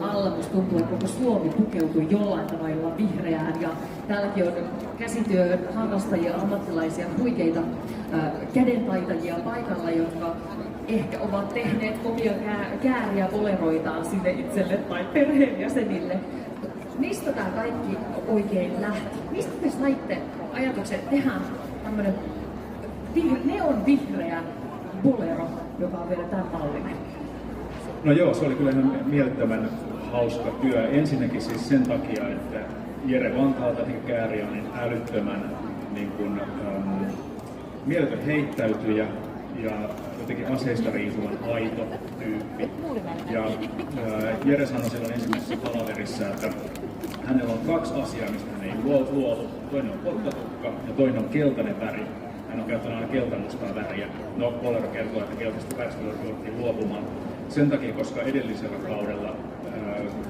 alla musta tuntuu, että koko Suomi pukeutui jollain tavalla vihreään ja täälläkin on käsityön harrastajia, ammattilaisia, huikeita kädentaitajia paikalla, jotka ehkä ovat tehneet omia kääriä boleroitaan sinne itselle tai perheenjäsenille. Mistä tämä kaikki oikein lähti? Mistä te saitte ajatuksen, että tehdään tämmöinen neon vihreä bolero, joka on vielä tämän mallinen? No joo, se oli kyllä ihan mielettömän hauska työ. Ensinnäkin siis sen takia, että Jere Vantaalta Kääriä on niin älyttömän mieletön heittäytyjä ja jotenkin aseista riisuvan aito tyyppi. Ja Jere sanoi silloin ensimmäisessä palaverissa, että hänellä on kaksi asiaa, mistä hän ei luovu. Toinen on pottatukka ja toinen on keltainen väri. Hän on käyttänyt aina keltamustaa väriä. No, Bolero kertoo, että keltaista väristä jouduttiin luopumaan. Sen takia, koska edellisellä kaudella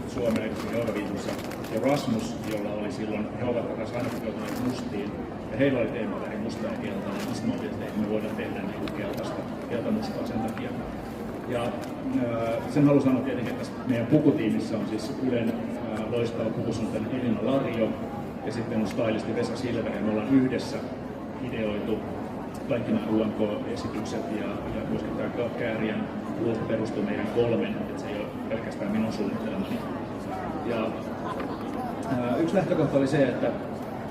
Suomen Euroviisussa ja Rasmus, jolla oli silloin, he ovat aina pukeutuneet mustiin, ja heillä oli teemaväri musta ja keltainen, niin sitten me että me voidaan tehdä keltamustaa sen takia. Ja sen haluan sanoa tietenkin, että meidän pukutiimissä on siis Ylen loistava pukusuunnitelma Elina Larjo, ja sitten on stylisti Vesa Silver, ja me ollaan yhdessä ideoitu kaikki nämä UMK-esitykset ja myöskin tämä Kääriän luokka perustuu meidän kolmen, että se ei ole pelkästään minun suunnittelemani. Ja yksi lähtökohta oli se, että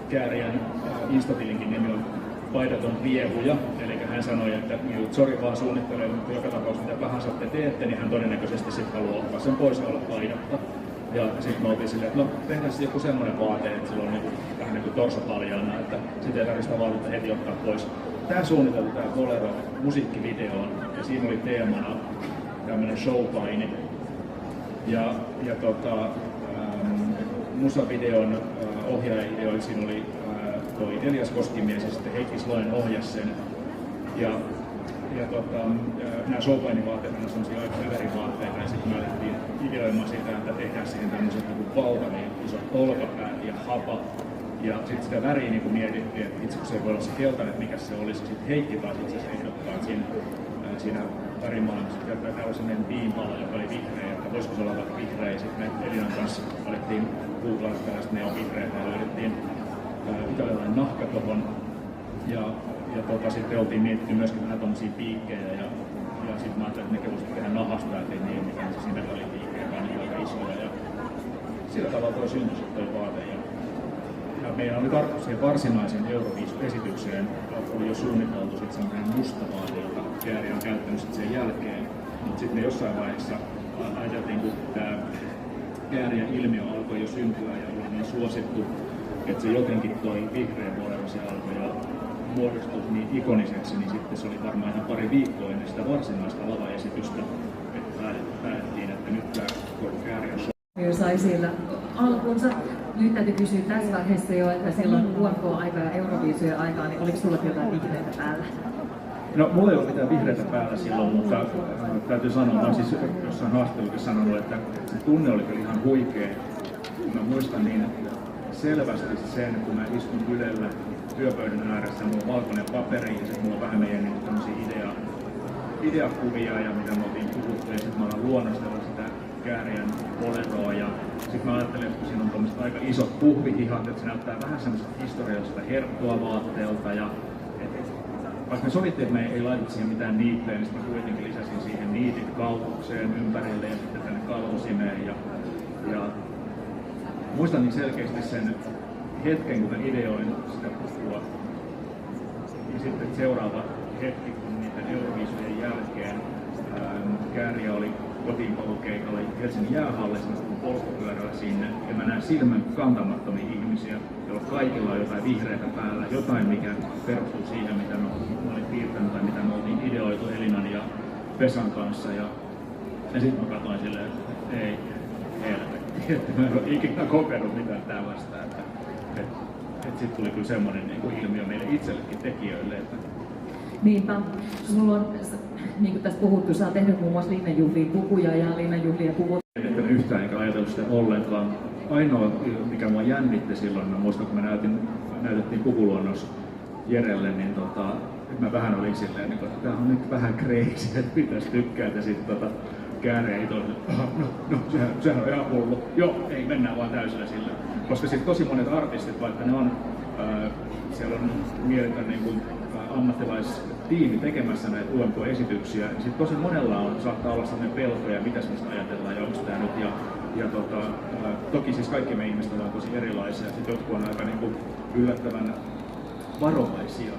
Kääriän Instatilinkin nimi on Paidaton riehuja, eli hän sanoi, että sori vaan suunnittelee, mutta joka tapauksessa mitä tahansa te teette, niin hän todennäköisesti sitten haluaa ottaa sen pois ja olla paidatta. Ja sitten me oltiin silleen, että no tehdään joku semmoinen vaate, että sillä on vähän niin kuin torso paljaana, että sitten ei tarvitse sitä vaatetta heti ottaa pois. Tämä suunniteltu tämä Bolero musiikkivideoon ja siinä oli teemana tämmöinen showpaini. Ja musavideon ohjaaja siinä oli toi Elias Koskimies ja sitten Heikki Slain ohjasi sen. Ja nämä showpainivaatteet on sellaisia aika kaverivaatteita ja sitten me alettiin ideoimaan siitä, että tehdään siihen tämmöiset valtavia isot olkapäät ja hapa. Ja sitten sitä väriä niin mietittiin, että itse se voi olla se keltainen, että mikä se olisi. Sitten Heikki taas itse asiassa ehdottaa, että siinä värimaailmassa täällä oli sellainen piinpala, joka oli vihreä, että voisiko se olla vaikka vihreä. Sitten me Elinan kanssa alettiin googlaa tällaista neonvihreitä ja löydettiin italialainen nahka tuohon. Ja sitten oltiin mietitty myöskin vähän tommosia piikkejä ja sitten mä ajattelin, että ne voisivat tehdä nahasta, ettei niin ole mitään se metallipiikkejä, vaan niin aika isoja. Ja sillä tavalla toi syntyi sitten toi vaate. Ja meidän oli tarkoitus siihen varsinaiseen Euroviisu-esitykseen oli jo suunniteltu sitten semmoinen musta vaate, jota Kääriä on käyttänyt sitten sen jälkeen. Mutta sitten me jossain vaiheessa ajateltiin, kun tämä Kääriän ilmiö alkoi jo syntyä ja olla niin suosittu, että se jotenkin toi vihreä bolero se alkoi ja muodostui niin ikoniseksi, niin sitten se oli varmaan ihan pari viikkoa ennen sitä varsinaista lavaesitystä, että päätettiin, että nyt tämä Kääriän show sai siellä alkunsa. Nyt täytyy kysyä tässä vaiheessa jo, että silloin UMK-aikaa ja Euroviisujen aikaa, niin oliko sulla jotain vihreitä päällä? No, mulla ei ole mitään vihreitä päällä silloin, mutta täytyy sanoa, mä olen siis jossain haastattelussa sanonut, että se tunne oli kyllä ihan huikea. Mä muistan niin selvästi sen, kun mä istun Ylellä työpöydän ääressä, mulla on valkoinen paperi ja sitten mulla on vähän meidän niin tämmöisiä ideakuvia ja mitä me oltiin puhuttu ja sitten mä alan luonnostella sitä Kääriän boleroa ja sitten mä ajattelen, että siinä on tommoset aika isot puhvihihat, että se näyttää vähän semmoista historiallista herttua vaatteelta ja vaikka me sovittiin, että me ei laiteta siihen mitään niittejä, niin sitten mä kuitenkin lisäsin siihen niitit kalvokseen ympärille ja sitten tänne kalvosimeen ja muistan niin selkeästi sen hetken, kun mä ideoin sitä pukua. Ja sitten seuraava hetki, kun niiden Euroviisujen jälkeen Kääriä oli kotiinpalokeikalla Helsingin jäähallissa, kun polkupyörällä sinne. Ja mä näen silmän kantamattomia ihmisiä, joilla kaikilla on jotain vihreitä päällä, jotain mikä perustuu siihen, mitä mä olin piirtänyt tai mitä me oltiin ideoitu Elinan ja Vesan kanssa. Ja sitten mä katsoin silleen, että ei helvetti, että mä en ole ikinä kokenut mitään tällaista. Sitten tuli kyllä semmoinen ilmiö meille itsellekin tekijöille. Että Niinpä. Sulla on, niin kuin tässä puhuttu, sä oot tehnyt muun muassa linnanjuhliin pukuja ja linnanjuhlia puvut. En yhtään enkä ajatellut sitä ollenkaan. Ainoa, mikä mua jännitti silloin, mä muistan, kun me näytettiin pukuluonnos Jerelle, niin mä vähän olin silleen, että tää on nyt vähän crazy, että pitäisi tykkää. Ja sitten Kääre ei toimi. Sehän on ihan hullu. Joo, ei mennään vaan täysillä sillä. Koska sitten tosi monet artistit, vaikka ne on, siellä on mieletön niin kuin, ammattilaistiimi tekemässä näitä UMK-esityksiä, niin sitten tosi monella saattaa olla sellainen pelko ja mitäs mistä ajatellaan ja onko tämä nyt. Toki siis kaikki me ihmiset ovat tosi erilaisia, sitten jotkut on aika niin kuin, yllättävän varovaisia.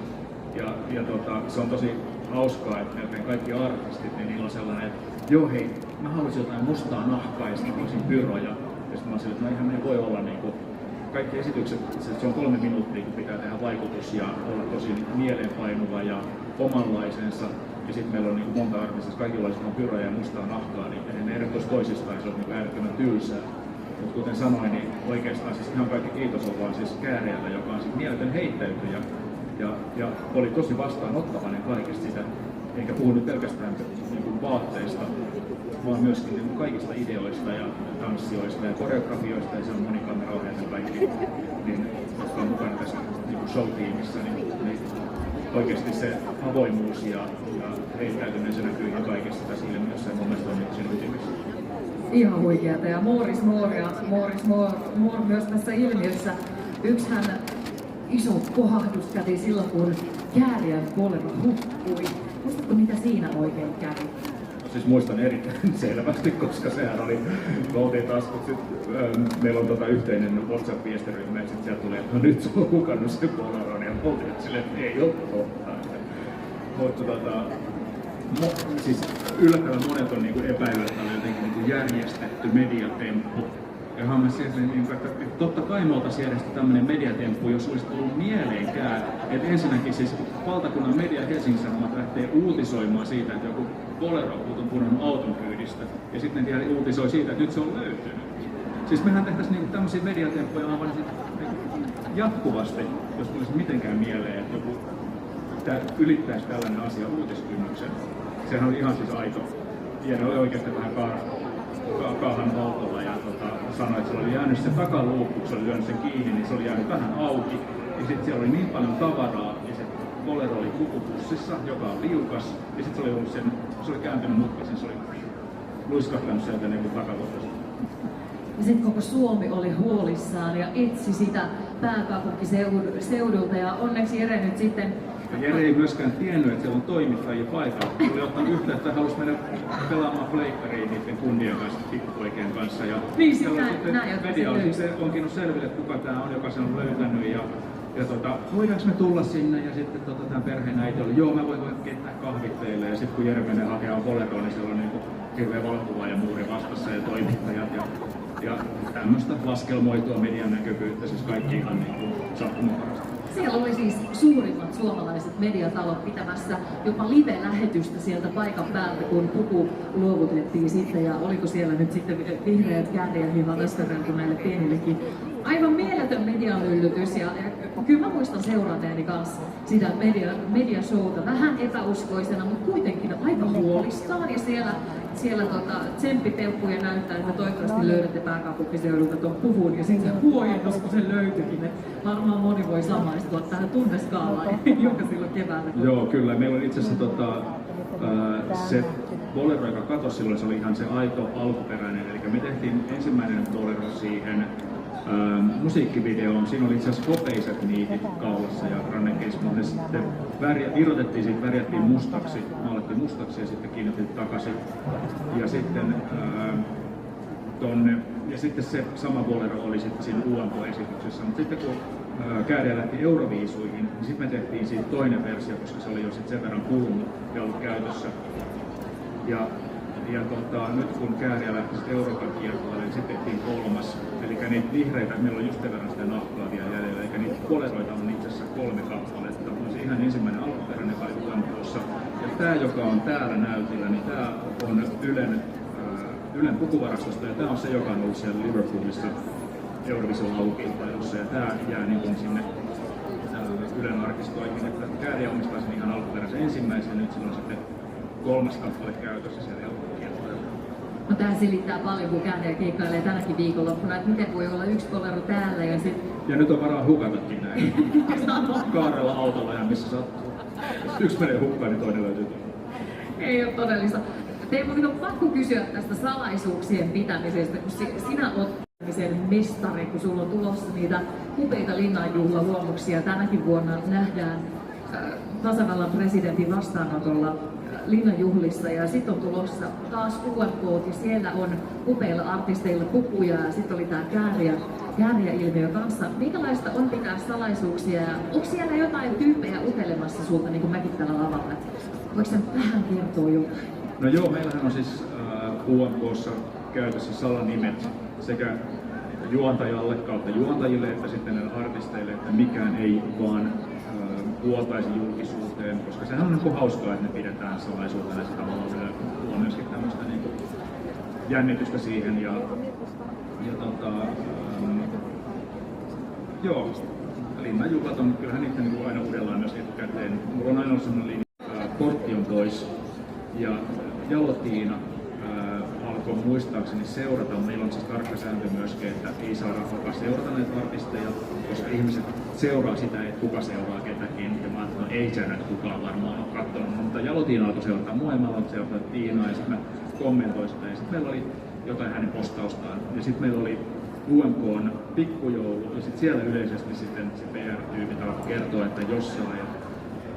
Se on tosi hauskaa, että melkein kaikki artistit, niin niillä on sellainen, että joo hei, mä haluaisin jotain mustaa nahkaa ja sitten haluaisin pyroja. Ja sitten mä oon sille, että no eihän me voi olla niinku, kaikki esitykset, se on 3 minuuttia, kun pitää tehdä vaikutus ja olla tosi mieleenpainuva ja omanlaisensa. Ja sitten meillä on niinku monta artistista, kaikilla olisi pyroja ja mustaa nahkaa, niin ei ne erotuisi toisistaan, se on niinku äärettömän tylsää. Mutta kuten sanoin, niin oikeastaan siis ihan kaikki kiitos on vaan siis Kääriällä, joka on siis mieletön heittäytyjä. Ja oli tosi vastaanottavainen kaikesta sitä, eikä puhunut pelkästään niin kuin vaatteista, vaan myöskin niin kuin kaikista ideoista ja tanssioista ja koreografioista, ja se on monikameraohjaajat ja kaikki, niin, jotka on mukana tässä niin kuin show-tiimissä, niin oikeasti se avoimuus ja heittäytyminen, se näkyy ihan kaikessa tässä ilmiössä, ja mun mielestä on niin siinä ytimessä. Ihan huikeata, ja Morris Moore myös tässä ilmiössä. Yksihän iso kohahdus kävi silloin, kun Kääriän Bolero hukkui. Muistatko, mitä siinä oikein kävi? Siis muistan erittäin selvästi, koska sehän oli, me oltiin taas, meillä on yhteinen WhatsApp-viestiryhmä, ja sitten sieltä tuli, että no nyt se on hukannut se Boleron, ja me oltiin silleen, että ei ole totta. Mutta siis yllättävän monet on niinku epäillyt, että on jotenkin niinku järjestetty mediatemppu. Ja mä niin, että totta kai me oltaisiin järjestetty tämmöinen mediatemppu, jos olisi tullut mieleenkään. Että ensinnäkin siis valtakunnan media Helsingin Sanomat lähtee uutisoimaan siitä, että joku Bolero on pudonnut auton kyydistä. Ja sitten ne vielä uutisoi siitä, että nyt se on löytynyt. Siis mehän tehtäisiin niinku tämmöisiä mediatemppuja aivan jatkuvasti, jos tulisi mitenkään mieleen, että joku ylittäisi tällainen asia uutiskynnyksen. Sehän oli ihan siis aito. Ja ne oli oikeasti vähän kaahan autolla ja sanoi, että se oli jäänyt se takaluukku, kun se oli lyönyt sen kiinni, niin se oli jäänyt vähän auki. Ja sitten siellä oli niin paljon tavaraa, ja se Bolero oli pukupussissa, joka on liukas. Ja sitten se oli kääntynyt mutkaisen, se oli luiskahtanut sieltä niin kuin takaluukusta. Ja sitten koko Suomi oli huolissaan ja etsi sitä pääkaupunkiseudulta, ja onneksi Jere nyt sitten... Jere ei myöskään tiennyt, että siellä on toimittajia paikalla. Tuli ottanut yhteyttä, että halusi mennä pelaamaan pleikkariin niiden kundien kanssa, pikkupoikien kanssa. Ja niin, media on sitten onkin selville, että kuka tämä on, joka sen on löytänyt. Ja voidaanko me tulla sinne? Ja sitten tämän perheen äiti oli, joo, mä voin keittää kahvit teille. Ja sitten kun Jere menee hakemaan Boleroa, niin siellä on niin hirveä valokuva ja muuri vastassa ja toimittajat. Ja tämmöistä laskelmoitua median näkyvyyttä, siis kaikki ihan niin sattumanvaraista. Siellä oli siis suurimmat suomalaiset mediatalot pitämässä jopa live-lähetystä sieltä paikan päältä, kun puku luovutettiin sitten, ja oliko siellä nyt sitten vihreät Kääriän hiukan österän kuin näille pienillekin. Aivan mieletön mediamyllytys, ja kyllä mä muistan seuranneeni kanssa sitä mediashowta vähän epäuskoisena, mutta kuitenkin aika huolissaan, ja siellä tsemppitemppuja näyttää, että toivottavasti löydätte pääkaupunkiseudulta tuon puvun, ja sitten se huojennus, kun se löytyikin. Varmaan moni voi samaistua tähän tunneskaalaan, jonka silloin keväällä. Joo, kyllä. Meillä on itse asiassa se Bolero, joka katosi silloin, se oli ihan se aito alkuperäinen. Eli me tehtiin ensimmäinen Bolero siihen musiikkivideoon. Siinä oli itse asiassa hopeiset niitit kaulassa ja rannekeissa, mutta ne sitten irrotettiin siitä, värjättiin mustaksi, maalattiin mustaksi ja sitten kiinnitettiin takaisin. Ja sitten sitten se sama Bolero oli sitten siinä UMK-esityksessä. Mutta sitten kun Kääriä lähti Euroviisuihin, niin sitten me tehtiin siitä toinen versio, koska se oli jo sitten sen verran kulunut ja ollut käytössä. Nyt kun Kääriä lähti Euroopan kiertoille, niin sitten tehtiin kolmas. Eli niitä vihreitä, meillä on just sen verran sitä nahkaa vielä jäljellä, eli niitä Boleroita on itse asiassa 3 kappaletta. On se ihan ensimmäinen alkuperäinen kaiku tuossa. Ja tämä, joka on täällä näytillä, niin tämä on Ylen pukuvarastosta, ja tämä on se, joka on ollut siellä Liverpoolissa Eurovision laulukilpailussa, ja tämä jää niin kuin sinne Ylen arkistoihin, että Kääriä omistaa sen ihan alkuperäisen ensimmäisen, ja nyt sillä on sitten 3 kappale käytössä siellä elokuvakilpailulla. No tämä selittää paljon, kun Kääriä keikkailee tänäkin viikonloppuna, että miten voi olla yksi Bolero täällä ja sitten... Ja nyt on varaa hukatakin näin. Kaarella autolla ja missä sattuu. Yksi menee hukkaan, niin toinen löytyy. Ei ole todellista. Teemu, minun on pakko kysyä tästä salaisuuksien pitämisestä, kun sinä olet sen mestari, kun sulla on tulossa niitä upeita linnanjuhlaluomuksia. Tänäkin vuonna nähdään tasavallan presidentin vastaanotolla linnanjuhlissa ja sitten on tulossa taas UFK ja siellä on upeilla artisteilla pukuja ja sitten oli tämä kääriä-ilmiö kanssa. Minkälaista on pitää salaisuuksia ja onko siellä jotain tyyppejä utelemassa sulta niin kuin mäkin tällä lavalla? Voiko sen vähän kertoa jotain? No joo, meillähän on siis UMK:ssa käytössä salanimet sekä juontajalle kautta juontajille että sitten näille artisteille, että mikään ei vaan vuotaisi julkisuuteen, koska sehän on niin hauskaa, että ne pidetään salaisuutena ja sitä on myöskin tämmöistä niin kuin jännitystä siihen joo, linnanjuhlat on, kyllähän niitä niin aina uudellaan myös etukäteen. Mulla on aina ollut sellainen linja, portti on pois ja Jalotiina alkoi muistaakseni seurata. Meillä on siis tarkka sääntö myöskin, että ei saa rahaa seurata näitä artisteja, koska ihmiset seuraa sitä, että kuka seuraa ketäkin. Ja mä ajattelin, että ei säännä, että kukaan varmaan on katsonut. Mutta Jalotiina alkoi seurata mua ja mä aloin seurata Tiinaa ja sitten mä kommentoin sitä. Ja sitten meillä oli jotain hänen postaustaan. Ja sitten meillä oli UMK:n pikkujoulu ja sitten siellä yleisesti sitten se PR-tyypit alkoi kertoa, että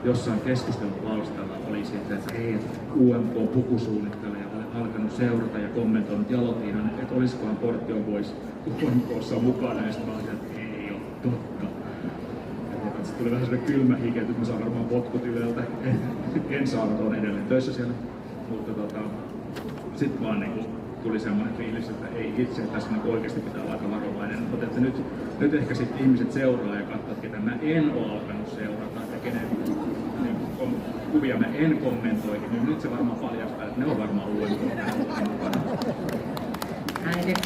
jossain keskustelun palstalla oli sitten, että hei, UMK pukusuunnittelija oli alkanut seurata ja kommentoinut Jalotiinan, että olisikohan Portion Boys UMK:ssa mukana, ja sitten mä olin, että ei ole totta. Ja sitten tuli vähän sellainen kylmä hike, että mä saan varmaan potkut Yleltä. En saanut, on edelleen töissä siellä. Mutta sitten vaan niin tuli semmoinen fiilis, että ei itse, että tässä niin oikeasti pitää olla aika varovainen. Mutta että nyt ehkä sitten ihmiset seuraa ja katsoo, että ketä mä en ole alkanut seurata ja kenen kuvia mä en kommentoi, niin nyt se varmaan paljastaa, että ne on varmaan UMK. Näin.